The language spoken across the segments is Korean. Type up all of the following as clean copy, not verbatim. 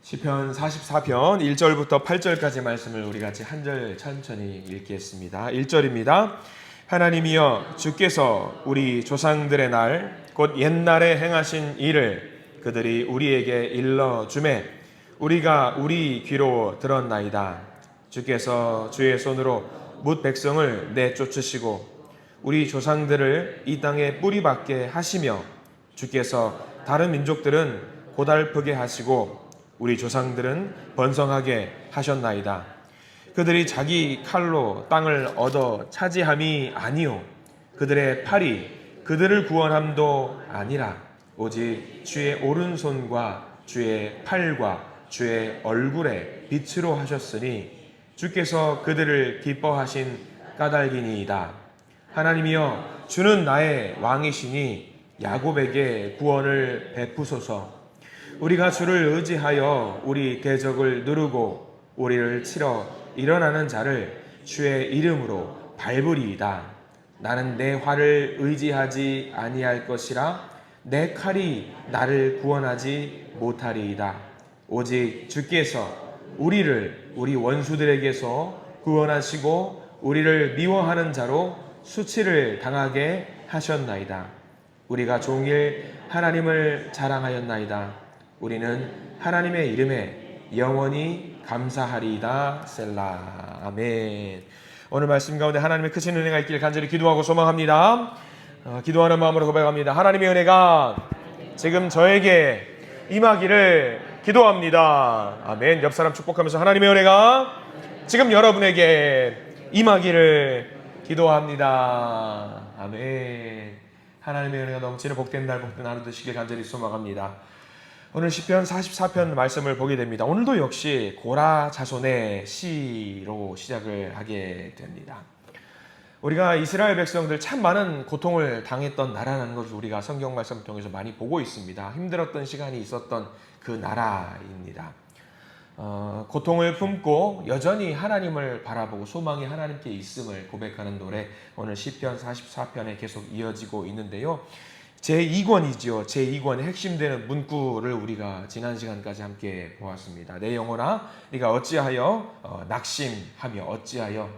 시편 44편 1절부터 8절까지 말씀을 우리 같이 한 절 천천히 읽겠습니다. 1절입니다. 하나님이여 주께서 우리 조상들의 날 곧 옛날에 행하신 일을 그들이 우리에게 일러주매 우리가 우리 귀로 들었나이다. 주께서 주의 손으로 뭇 백성을 내쫓으시고 우리 조상들을 이 땅에 뿌리박게 하시며 주께서 다른 민족들은 고달프게 하시고 우리 조상들은 번성하게 하셨나이다. 그들이 자기 칼로 땅을 얻어 차지함이 아니요 그들의 팔이 그들을 구원함도 아니라 오직 주의 오른손과 주의 팔과 주의 얼굴에 빛으로 하셨으니 주께서 그들을 기뻐하신 까닭이니이다. 하나님이여 주는 나의 왕이시니 야곱에게 구원을 베푸소서. 우리가 주를 의지하여 우리 대적을 누르고 우리를 치러 일어나는 자를 주의 이름으로 밟으리이다. 나는 내 활을 의지하지 아니할 것이라 내 칼이 나를 구원하지 못하리이다. 오직 주께서 우리를 우리 원수들에게서 구원하시고 우리를 미워하는 자로 수치를 당하게 하셨나이다. 우리가 종일 하나님을 자랑하였나이다. 우리는 하나님의 이름에 영원히 감사하리이다. 셀라. 아멘. 오늘 말씀 가운데 하나님의 크신 은혜가 있기를 간절히 기도하고 소망합니다. 기도하는 마음으로 고백합니다. 하나님의 은혜가 지금 저에게 임하기를 기도합니다. 아멘. 옆 사람 축복하면서 하나님의 은혜가 지금 여러분에게 임하기를 기도합니다. 아멘. 하나님의 은혜가 넘치는 복된 날 복된 하루 되시길 간절히 소망합니다. 오늘 시편 44편 말씀을 보게 됩니다. 오늘도 역시 고라 자손의 시로 시작을 하게 됩니다. 우리가 이스라엘 백성들 참 많은 고통을 당했던 나라라는 것을 우리가 성경 말씀을 통해서 많이 보고 있습니다. 힘들었던 시간이 있었던 그 나라입니다. 고통을 품고 여전히 하나님을 바라보고 소망이 하나님께 있음을 고백하는 노래 오늘 시편 44편에 계속 이어지고 있는데요. 제2권이죠. 제2권의 핵심되는 문구를 우리가 지난 시간까지 함께 보았습니다. 내 영혼아 네가 어찌하여 낙심하며 어찌하여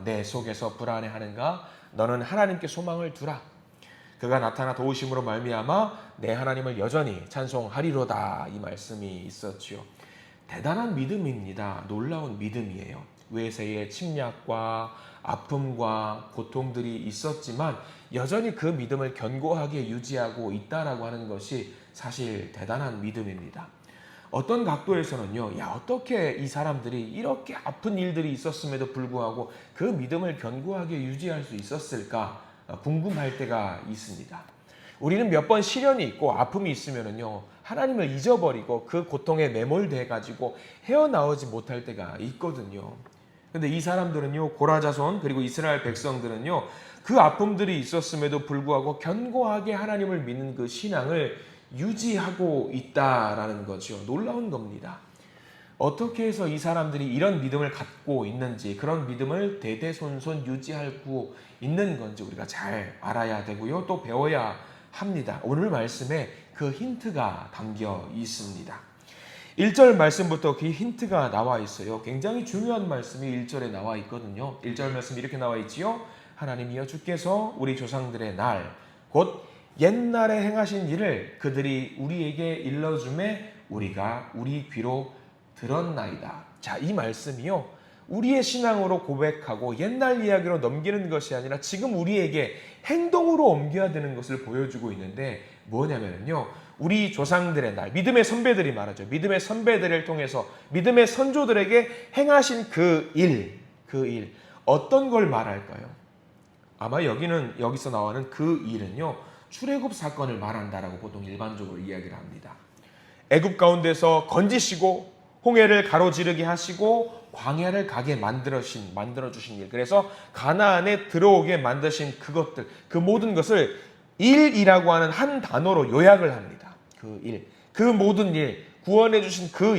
내 속에서 불안해하는가? 너는 하나님께 소망을 두라. 그가 나타나 도우심으로 말미암아 내 하나님을 여전히 찬송하리로다. 이 말씀이 있었죠. 대단한 믿음입니다. 놀라운 믿음이에요. 외세의 침략과 아픔과 고통들이 있었지만 여전히 그 믿음을 견고하게 유지하고 있다라고 하는 것이 사실 대단한 믿음입니다. 어떤 각도에서는요, 어떻게 이 사람들이 이렇게 아픈 일들이 있었음에도 불구하고 그 믿음을 견고하게 유지할 수 있었을까 궁금할 때가 있습니다. 우리는 몇 번 시련이 있고 아픔이 있으면은요, 하나님을 잊어버리고 그 고통에 매몰돼 가지고 헤어나오지 못할 때가 있거든요. 근데 이 사람들은요, 고라 자손 그리고 이스라엘 백성들은요, 그 아픔들이 있었음에도 불구하고 견고하게 하나님을 믿는 그 신앙을 유지하고 있다라는 거죠. 놀라운 겁니다. 어떻게 해서 이 사람들이 이런 믿음을 갖고 있는지, 그런 믿음을 대대손손 유지하고 있는 건지 우리가 잘 알아야 되고요. 또 배워야 합니다. 오늘 말씀에 그 힌트가 담겨 있습니다. 1절 말씀부터 그 힌트가 나와 있어요. 굉장히 중요한 말씀이 1절에 나와 있거든요. 1절 말씀이 이렇게 나와 있지요. 하나님이여 주께서 우리 조상들의 날 곧 옛날에 행하신 일을 그들이 우리에게 일러주매 우리가 우리 귀로 들었나이다. 자, 이 말씀이요, 우리의 신앙으로 고백하고 옛날 이야기로 넘기는 것이 아니라 지금 우리에게 행동으로 옮겨야 되는 것을 보여주고 있는데 뭐냐면요, 우리 조상들의 날, 믿음의 선배들이 말하죠. 믿음의 선배들을 통해서 믿음의 선조들에게 행하신 그 일 어떤 걸 말할까요? 아마 여기서 나오는 그 일은요, 출애굽 사건을 말한다라고 보통 일반적으로 이야기를 합니다. 애굽 가운데서 건지시고 홍해를 가로지르게 하시고 광야를 가게 만들어주신 일, 그래서 가나안에 들어오게 만드신 그것들, 그 모든 것을 일이라고 하는 한 단어로 요약을 합니다. 그 일, 그 모든 일, 구원해 주신 그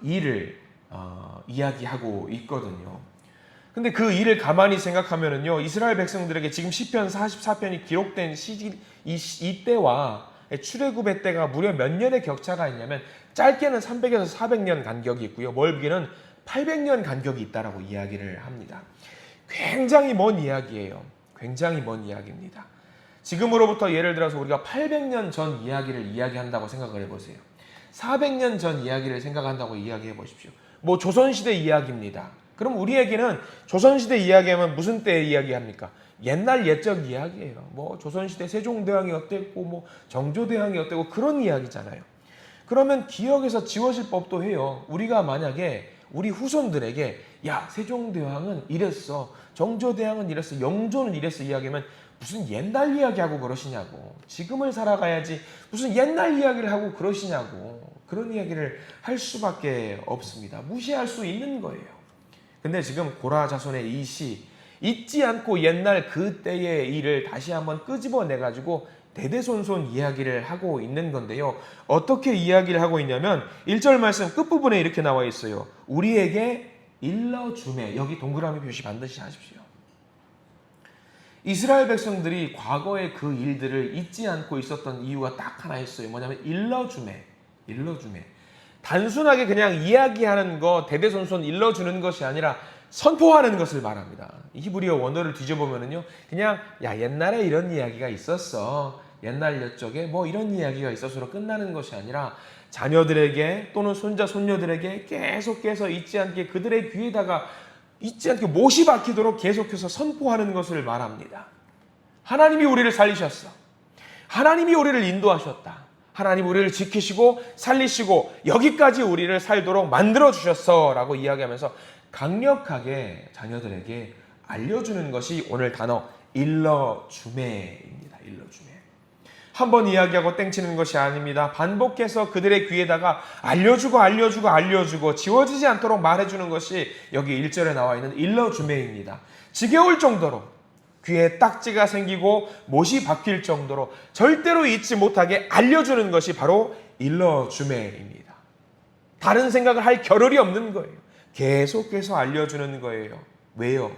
일을 이야기하고 있거든요. 근데 그 일을 가만히 생각하면은요, 이스라엘 백성들에게 지금 시편 44편이 기록된 시기 이때와 출애굽의 때가 무려 몇 년의 격차가 있냐면 짧게는 300에서 400년 간격이 있고요. 멀게는 800년 간격이 있다라고 이야기를 합니다. 굉장히 먼 이야기예요. 굉장히 먼 이야기입니다. 지금으로부터 예를 들어서 우리가 800년 전 이야기를 이야기한다고 생각을 해보세요. 400년 전 이야기를 생각한다고 이야기해 보십시오. 뭐 조선시대 이야기입니다. 그럼 우리에게는 조선시대 이야기하면 무슨 때 이야기합니까? 옛날 옛적 이야기예요. 뭐 조선시대 세종대왕이 어땠고 뭐 정조대왕이 어땠고 그런 이야기잖아요. 그러면 기억에서 지워질 법도 해요. 우리가 만약에 우리 후손들에게 야 세종대왕은 이랬어, 정조대왕은 이랬어, 영조는 이랬어 이야기하면 무슨 옛날 이야기하고 그러시냐고, 지금을 살아가야지 무슨 옛날 이야기를 하고 그러시냐고, 그런 이야기를 할 수밖에 없습니다. 무시할 수 있는 거예요. 근데 지금 고라 자손의 이 시, 잊지 않고 옛날 그때의 일을 다시 한번 끄집어내가지고 대대손손 이야기를 하고 있는 건데요. 어떻게 이야기를 하고 있냐면 1절 말씀 끝부분에 이렇게 나와 있어요. 우리에게 일러주매. 여기 동그라미 표시 반드시 하십시오. 이스라엘 백성들이 과거의 그 일들을 잊지 않고 있었던 이유가 딱 하나 있어요. 뭐냐면 일러주매. 단순하게 그냥 이야기하는 거, 대대손손 일러주는 것이 아니라 선포하는 것을 말합니다. 히브리어 원어를 뒤져보면요, 그냥 야 옛날에 이런 이야기가 있었어, 옛날 옛적에 뭐 이런 이야기가 있어서로 끝나는 것이 아니라 자녀들에게 또는 손자 손녀들에게 계속해서 잊지 않게 그들의 귀에다가 잊지 않게 못이 박히도록 계속해서 선포하는 것을 말합니다. 하나님이 우리를 살리셨어. 하나님이 우리를 인도하셨다. 하나님 우리를 지키시고 살리시고 여기까지 우리를 살도록 만들어주셨어 라고 이야기하면서 강력하게 자녀들에게 알려주는 것이 오늘 단어 일러주매입니다. 일러주매. 한번 이야기하고 땡치는 것이 아닙니다. 반복해서 그들의 귀에다가 알려주고 지워지지 않도록 말해주는 것이 여기 1절에 나와 있는 일러주매입니다. 지겨울 정도로 귀에 딱지가 생기고 못이 박힐 정도로 절대로 잊지 못하게 알려주는 것이 바로 일러주매입니다. 다른 생각을 할 겨를이 없는 거예요. 계속해서 알려주는 거예요. 왜요?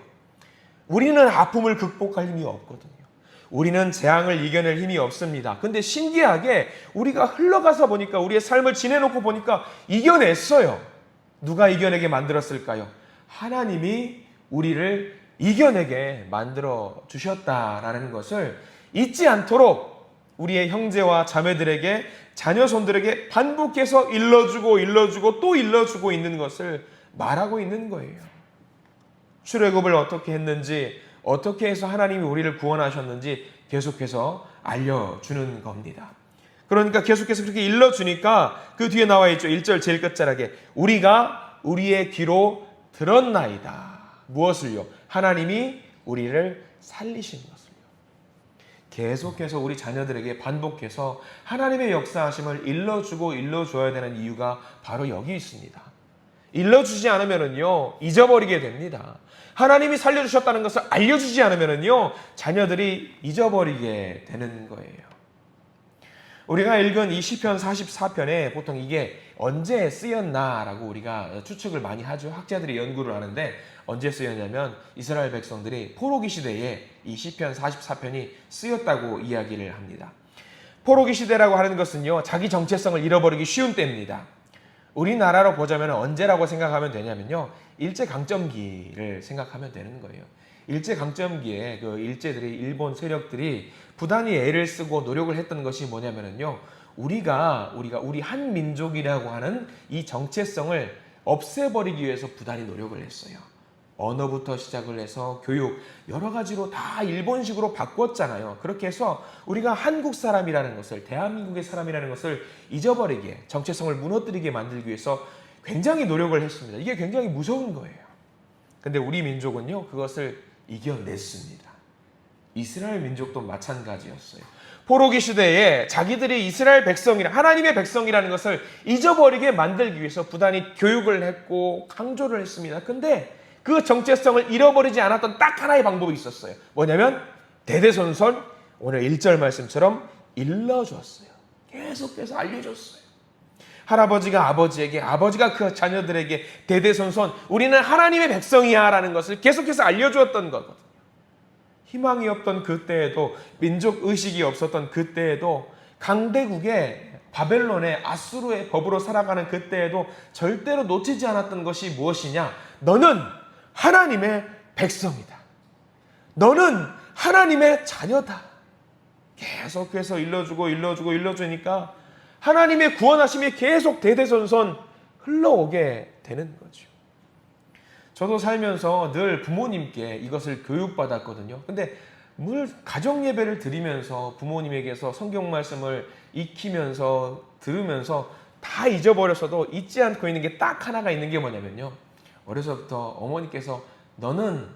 우리는 아픔을 극복할 힘이 없거든요. 우리는 재앙을 이겨낼 힘이 없습니다. 근데 신기하게 우리가 흘러가서 보니까, 우리의 삶을 지내놓고 보니까 이겨냈어요. 누가 이겨내게 만들었을까요? 하나님이 우리를 이겨내게 만들어 주셨다라는 것을 잊지 않도록 우리의 형제와 자매들에게, 자녀손들에게 반복해서 일러주고 또 일러주고 있는 것을 말하고 있는 거예요. 출애굽을 어떻게 했는지, 어떻게 해서 하나님이 우리를 구원하셨는지 계속해서 알려주는 겁니다. 그러니까 계속해서 그렇게 일러주니까 그 뒤에 나와 있죠. 1절 제일 끝자락에 우리가 우리의 귀로 들었나이다. 무엇을요? 하나님이 우리를 살리신 것을요. 계속해서 우리 자녀들에게 반복해서 하나님의 역사하심을 일러줘야 되는 이유가 바로 여기 있습니다. 일러주지 않으면요 잊어버리게 됩니다. 하나님이 살려주셨다는 것을 알려주지 않으면요 자녀들이 잊어버리게 되는 거예요. 우리가 읽은 이 시편 44편에 보통 이게 언제 쓰였나라고 우리가 추측을 많이 하죠. 학자들이 연구를 하는데 언제 쓰였냐면 이스라엘 백성들이 포로기 시대에 이 시편 44편이 쓰였다고 이야기를 합니다. 포로기 시대라고 하는 것은요 자기 정체성을 잃어버리기 쉬운 때입니다. 우리나라로 보자면 언제라고 생각하면 되냐면요 일제강점기를 생각하면 되는 거예요. 일제강점기에 그 일제들이, 일본 세력들이 부단히 애를 쓰고 노력을 했던 것이 뭐냐면요 우리 한 민족이라고 하는 이 정체성을 없애버리기 위해서 부단히 노력을 했어요. 언어부터 시작을 해서 교육, 여러 가지로 다 일본식으로 바꿨잖아요. 그렇게 해서 우리가 한국 사람이라는 것을, 대한민국의 사람이라는 것을 잊어버리게, 정체성을 무너뜨리게 만들기 위해서 굉장히 노력을 했습니다. 이게 굉장히 무서운 거예요. 근데 우리 민족은요 그것을 이겨냈습니다. 이스라엘 민족도 마찬가지였어요. 포로기 시대에 자기들이 이스라엘 백성이라, 하나님의 백성이라는 것을 잊어버리게 만들기 위해서 부단히 교육을 했고 강조를 했습니다. 근데 그 정체성을 잃어버리지 않았던 딱 하나의 방법이 있었어요. 뭐냐면 대대손손 오늘 1절 말씀처럼 일러줬어요. 계속해서 알려줬어요. 할아버지가 아버지에게, 아버지가 그 자녀들에게 대대손손 우리는 하나님의 백성이야 라는 것을 계속해서 알려주었던 거거든요. 희망이 없던 그때에도, 민족의식이 없었던 그때에도 강대국의 바벨론의 아수르의 법으로 살아가는 그때에도 절대로 놓치지 않았던 것이 무엇이냐? 너는 하나님의 백성이다. 너는 하나님의 자녀다. 계속해서 일러주니까 하나님의 구원하심이 계속 대대손손 흘러오게 되는 거죠. 저도 살면서 늘 부모님께 이것을 교육받았거든요. 근데 늘 가정 예배를 드리면서 부모님에게서 성경 말씀을 익히면서 들으면서 다 잊어버렸어도 잊지 않고 있는 게 딱 하나가 있는 게 뭐냐면요. 어려서부터 어머니께서 너는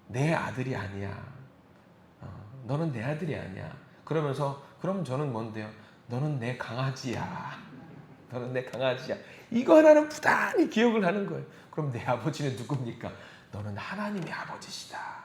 내 아들이 아니야. 너는 내 아들이 아니야. 그러면서 그럼 저는 뭔데요? 너는 내 강아지야. 너는 내 강아지야. 이거 하나는 부단히 기억을 하는 거예요. 그럼 내 아버지는 누굽니까? 너는 하나님의 아버지시다.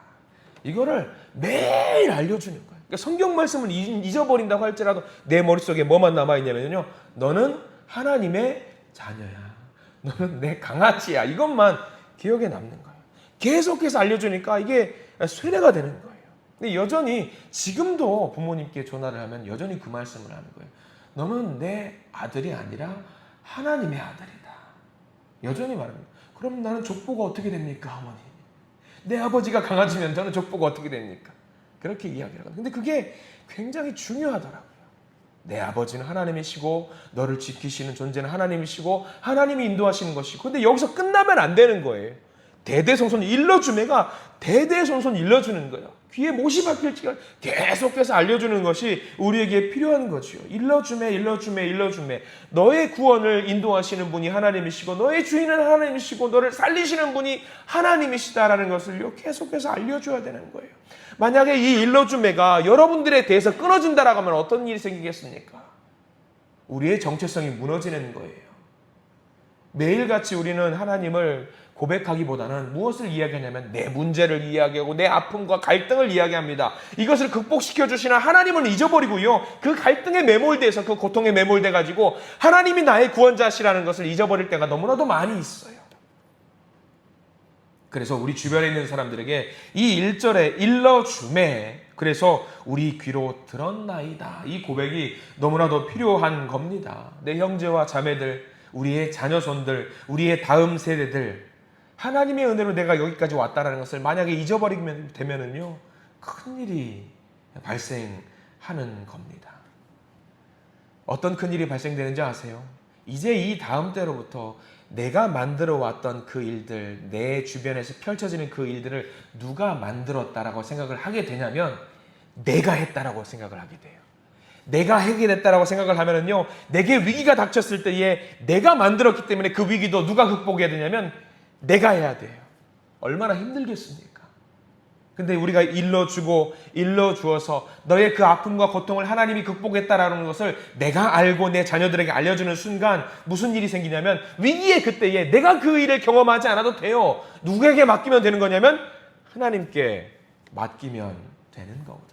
이거를 매일 알려주는 거예요. 그러니까 성경 말씀을 잊어버린다고 할지라도 내 머릿속에 뭐만 남아있냐면요. 너는 하나님의 자녀야. 너는 내 강아지야. 이것만 기억에 남는 거예요. 계속해서 알려주니까 이게 쇠뇌가 되는 거예요. 근데 여전히 지금도 부모님께 전화를 하면 여전히 그 말씀을 하는 거예요. 너는 내 아들이 아니라 하나님의 아들이다. 여전히 말합니다. 그럼 나는 족보가 어떻게 됩니까, 어머니? 내 아버지가 강아지면 저는 족보가 어떻게 됩니까? 그렇게 이야기하거든요. 근데 그게 굉장히 중요하더라고요. 내 아버지는 하나님이시고 너를 지키시는 존재는 하나님이시고 하나님이 인도하시는 것이고, 근데 여기서 끝나면 안 되는 거예요. 대대손손 일러주매가 대대손손 일러주는 거예요. 귀에 못이 박힐지가 계속해서 알려주는 것이 우리에게 필요한 거죠. 일러주매. 너의 구원을 인도하시는 분이 하나님이시고 너의 주인은 하나님이시고 너를 살리시는 분이 하나님이시다라는 것을 계속해서 알려줘야 되는 거예요. 만약에 이 일러주매가 여러분들에 대해서 끊어진다라고 하면 어떤 일이 생기겠습니까? 우리의 정체성이 무너지는 거예요. 매일같이 우리는 하나님을 고백하기보다는 무엇을 이야기하냐면 내 문제를 이야기하고 내 아픔과 갈등을 이야기합니다. 이것을 극복시켜 주시는 하나님을 잊어버리고요. 그 갈등에 매몰돼서 그 고통에 매몰돼 가지고 하나님이 나의 구원자시라는 것을 잊어버릴 때가 너무나도 많이 있어요. 그래서 우리 주변에 있는 사람들에게 이 1절에 일러주매, 그래서 우리 귀로 들었나이다, 이 고백이 너무나도 필요한 겁니다. 내 형제와 자매들, 우리의 자녀손들, 우리의 다음 세대들, 하나님의 은혜로 내가 여기까지 왔다는 것을 만약에 잊어버리게 되면은요, 큰일이 발생하는 겁니다. 어떤 큰일이 발생되는지 아세요? 이제 이 다음 때로부터 내가 만들어 왔던 그 일들, 내 주변에서 펼쳐지는 그 일들을 누가 만들었다라고 생각을 하게 되냐면 내가 했다라고 생각을 하게 돼요. 내가 해결했다라고 생각을 하면은요, 내게 위기가 닥쳤을 때에 내가 만들었기 때문에 그 위기도 누가 극복해야 되냐면 내가 해야 돼요. 얼마나 힘들겠습니까? 근데 우리가 일러주어서 너의 그 아픔과 고통을 하나님이 극복했다라는 것을 내가 알고 내 자녀들에게 알려주는 순간 무슨 일이 생기냐면 위기의 그때에 내가 그 일을 경험하지 않아도 돼요. 누구에게 맡기면 되는 거냐면 하나님께 맡기면 되는 거거든요.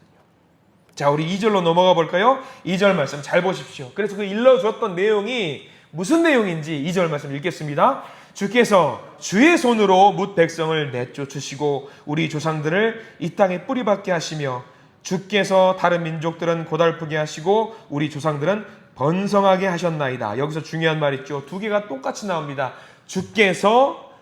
자, 우리 2절로 넘어가 볼까요? 2절 말씀 잘 보십시오. 그래서 그 일러주었던 내용이 무슨 내용인지 2절 말씀 읽겠습니다. 주께서 주의 손으로 뭇 백성을 내쫓으시고 우리 조상들을 이 땅에 뿌리박게 하시며 주께서 다른 민족들은 고달프게 하시고 우리 조상들은 번성하게 하셨나이다. 여기서 중요한 말 있죠. 두 개가 똑같이 나옵니다. 주께서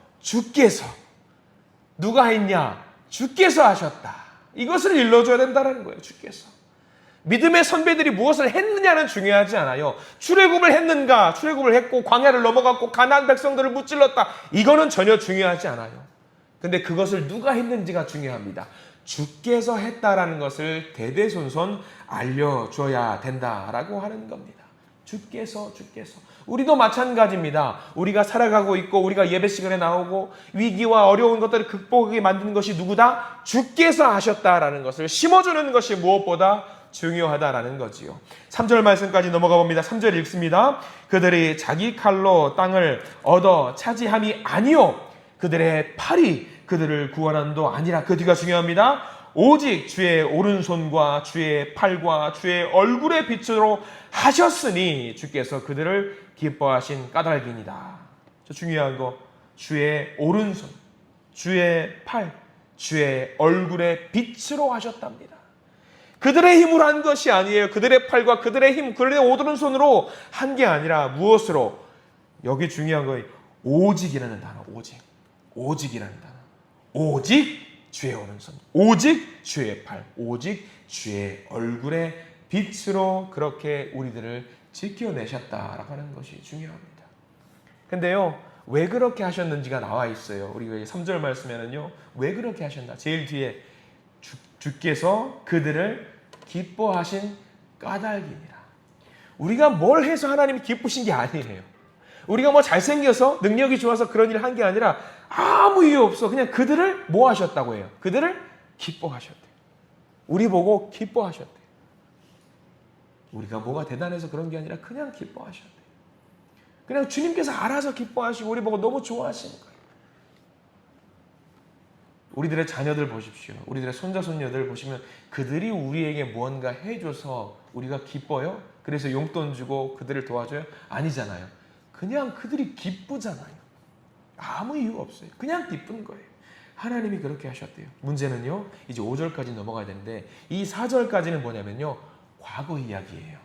누가 했냐? 주께서 하셨다. 이것을 일러줘야 된다는 거예요. 주께서. 믿음의 선배들이 무엇을 했느냐는 중요하지 않아요. 출애굽을 했는가? 출애굽을 했고 광야를 넘어갔고 가나안 백성들을 무찔렀다. 이거는 전혀 중요하지 않아요. 근데 그것을 누가 했는지가 중요합니다. 주께서 했다라는 것을 대대손손 알려줘야 된다라고 하는 겁니다. 주께서. 우리도 마찬가지입니다. 우리가 살아가고 있고 우리가 예배 시간에 나오고 위기와 어려운 것들을 극복하게 만드는 것이 누구다? 주께서 하셨다라는 것을 심어주는 것이 무엇보다 중요하다라는 거지요. 3절 말씀까지 넘어가 봅니다. 3절 읽습니다. 그들이 자기 칼로 땅을 얻어 차지함이 아니요 그들의 팔이 그들을 구원함도 아니라, 그 뒤가 중요합니다. 오직 주의 오른손과 주의 팔과 주의 얼굴의 빛으로 하셨으니 주께서 그들을 기뻐하신 까닭이니라. 저 중요한 거, 주의 오른손, 주의 팔, 주의 얼굴의 빛으로 하셨답니다. 그들의 힘으로 한 것이 아니에요. 그들의 팔과 그들의 힘, 그들의 오른손으로 한 게 아니라 무엇으로? 여기 중요한 거예요. 오직이라는 단어. 오직이라는 단어. 오직 주의 오른손, 오직 주의 팔, 오직 주의 얼굴의 빛으로 그렇게 우리들을 지켜내셨다라고 하는 것이 중요합니다. 근데요, 왜 그렇게 하셨는지가 나와 있어요. 우리 3절 말씀에는요, 왜 그렇게 하셨나? 제일 뒤에 주께서 그들을 기뻐하신 까닭이니라. 우리가 뭘 해서 하나님이 기쁘신 게 아니에요. 우리가 뭐 잘생겨서 능력이 좋아서 그런 일을 한 게 아니라 아무 이유 없어. 그냥 그들을 뭐 하셨다고 해요? 그들을 기뻐하셨대요. 우리 보고 기뻐하셨대요. 우리가 뭐가 대단해서 그런 게 아니라 그냥 기뻐하셨대요. 그냥 주님께서 알아서 기뻐하시고 우리 보고 너무 좋아하시는 거예요. 우리들의 자녀들 보십시오. 우리들의 손자 손녀들 보시면 그들이 우리에게 무언가 해줘서 우리가 기뻐요? 그래서 용돈 주고 그들을 도와줘요? 아니잖아요. 그냥 그들이 기쁘잖아요. 아무 이유 없어요. 그냥 기쁜 거예요. 하나님이 그렇게 하셨대요. 문제는요, 이제 5절까지 넘어가야 되는데 이 4절까지는 뭐냐면요, 과거 이야기예요.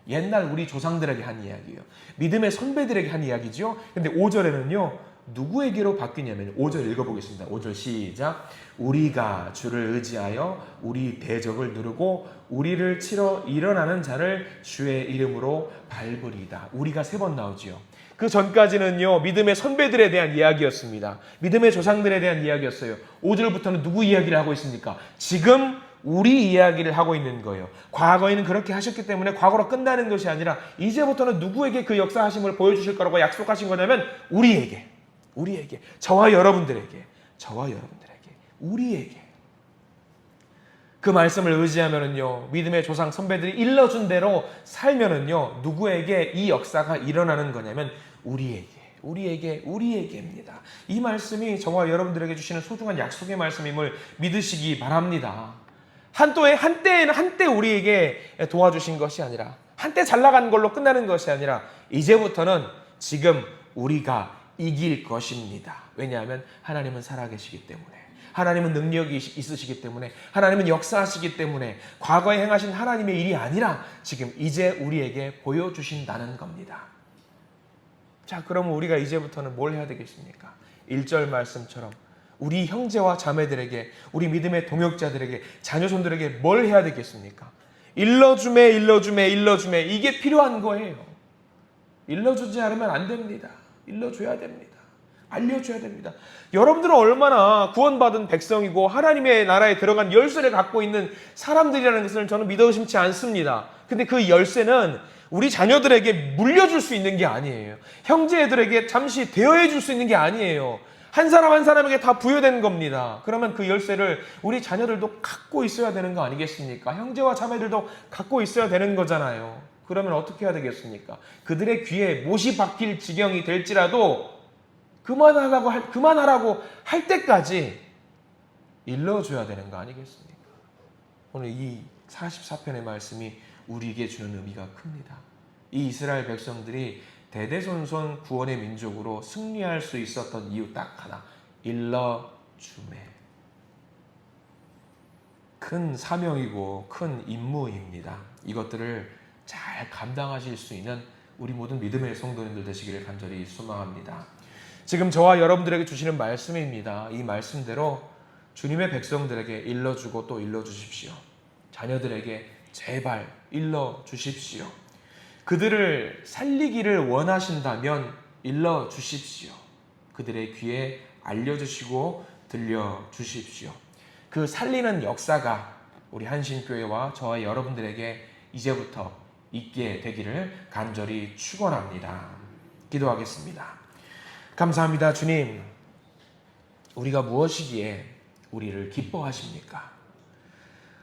옛날 우리 조상들에게 한 이야기예요. 믿음의 선배들에게 한 이야기죠. 근데 5절에는요, 누구에게로 바뀌냐면 5절 읽어보겠습니다. 5절 시작. 우리가 주를 의지하여 우리 대적을 누르고 우리를 치러 일어나는 자를 주의 이름으로 밟으리다. 우리가 3번 나오지요. 그 전까지는요, 믿음의 선배들에 대한 이야기였습니다. 믿음의 조상들에 대한 이야기였어요. 5절부터는 누구 이야기를 하고 있습니까? 지금 우리 이야기를 하고 있는 거예요. 과거에는 그렇게 하셨기 때문에 과거로 끝나는 것이 아니라 이제부터는 누구에게 그 역사하심을 보여주실 거라고 약속하신 거냐면 우리에게, 저와 여러분들에게, 우리에게. 그 말씀을 의지하면은요, 믿음의 조상 선배들이 일러준 대로 살면은요, 누구에게 이 역사가 일어나는 거냐면 우리에게입니다. 이 말씀이 저와 여러분들에게 주시는 소중한 약속의 말씀임을 믿으시기 바랍니다. 한때에는 한때 우리에게 도와주신 것이 아니라, 한때 잘 나간 걸로 끝나는 것이 아니라 이제부터는 지금 우리가 이길 것입니다. 왜냐하면 하나님은 살아계시기 때문에, 하나님은 능력이 있으시기 때문에, 하나님은 역사하시기 때문에 과거에 행하신 하나님의 일이 아니라 지금 이제 우리에게 보여주신다는 겁니다. 자, 그러면 우리가 이제부터는 뭘 해야 되겠습니까? 1절 말씀처럼 우리 형제와 자매들에게, 우리 믿음의 동역자들에게, 자녀손들에게 뭘 해야 되겠습니까? 일러주매 이게 필요한 거예요. 일러주지 않으면 안 됩니다. 일러줘야 됩니다. 알려줘야 됩니다. 여러분들은 얼마나 구원받은 백성이고 하나님의 나라에 들어간 열쇠를 갖고 있는 사람들이라는 것을 저는 믿어 의심치 않습니다. 근데 그 열쇠는 우리 자녀들에게 물려줄 수 있는 게 아니에요. 형제들에게 잠시 대여해 줄 수 있는 게 아니에요. 한 사람 한 사람에게 다 부여된 겁니다. 그러면 그 열쇠를 우리 자녀들도 갖고 있어야 되는 거 아니겠습니까? 형제와 자매들도 갖고 있어야 되는 거잖아요. 그러면 어떻게 해야 되겠습니까? 그들의 귀에 못이 박힐 지경이 될지라도 그만하라고 할 때까지 일러줘야 되는 거 아니겠습니까? 오늘 이 44편의 말씀이 우리에게 주는 의미가 큽니다. 이 이스라엘 백성들이 대대손손 구원의 민족으로 승리할 수 있었던 이유 딱 하나, 일러주매. 큰 사명이고 큰 임무입니다. 이것들을 잘 감당하실 수 있는 우리 모든 믿음의 성도님들 되시기를 간절히 소망합니다. 지금 저와 여러분들에게 주시는 말씀입니다. 이 말씀대로 주님의 백성들에게 일러주고 또 일러주십시오. 자녀들에게 제발 일러주십시오. 그들을 살리기를 원하신다면 일러주십시오. 그들의 귀에 알려주시고 들려주십시오. 그 살리는 역사가 우리 한신교회와 저와 여러분들에게 이제부터 있게 되기를 간절히 축원합니다. 기도하겠습니다. 감사합니다. 주님, 우리가 무엇이기에 우리를 기뻐하십니까?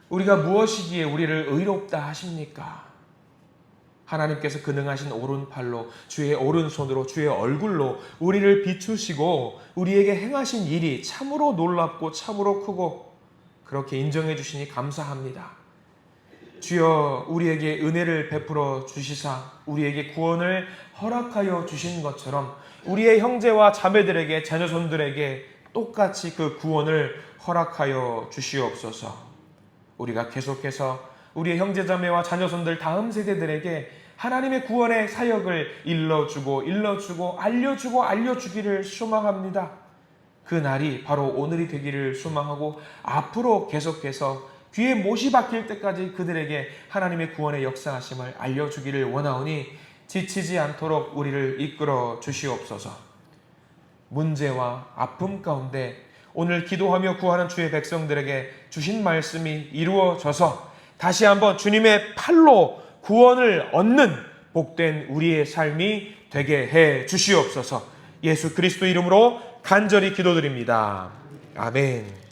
우리가 무엇이기에 우리를 의롭다 하십니까? 하나님께서 근능하신 오른팔로, 주의 오른손으로, 주의 얼굴로 우리를 비추시고 우리에게 행하신 일이 참으로 놀랍고 참으로 크고 그렇게 인정해 주시니 감사합니다. 주여, 우리에게 은혜를 베풀어 주시사 우리에게 구원을 허락하여 주신 것처럼 우리의 형제와 자매들에게, 자녀손들에게 똑같이 그 구원을 허락하여 주시옵소서. 우리가 계속해서 우리의 형제자매와 자녀손들 다음 세대들에게 하나님의 구원의 사역을 일러주고 알려주기를 소망합니다. 그 날이 바로 오늘이 되기를 소망하고 앞으로 계속해서 귀에 못이 박힐 때까지 그들에게 하나님의 구원의 역사하심을 알려주기를 원하오니 지치지 않도록 우리를 이끌어 주시옵소서. 문제와 아픔 가운데 오늘 기도하며 구하는 주의 백성들에게 주신 말씀이 이루어져서 다시 한번 주님의 팔로 구원을 얻는 복된 우리의 삶이 되게 해 주시옵소서. 예수 그리스도 이름으로 간절히 기도드립니다. 아멘.